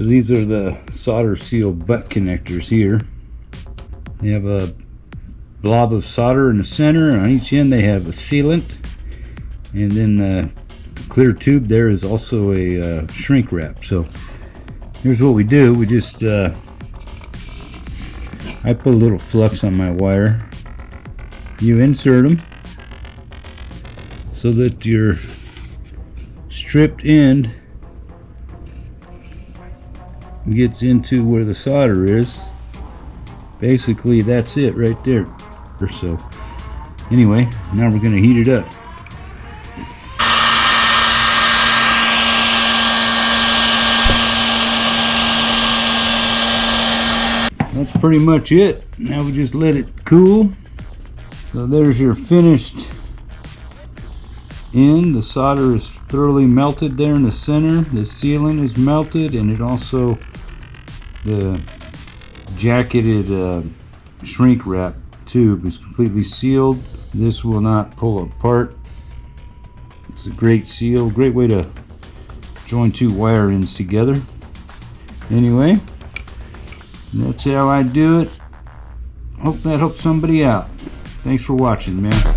So these are the solder seal butt connectors here. They have a blob of solder in the center, and on each end they have a sealant, and then the clear tube there is also a shrink wrap. So here's what we do. We just I put a little flux on my wire. You insert them so that your stripped end gets into where the solder is. Basically that's it right there. So anyway, now we're going to heat it up. That's pretty much it. Now we just let it cool. So there's your finished end. The solder is thoroughly melted there in the center. The sealant is melted, and it also, the jacketed shrink wrap tube is completely sealed. This will not pull apart. It's a great seal, great way to join two wire ends together. Anyway, that's how I do it. Hope that helps somebody out. Thanks for watching, man.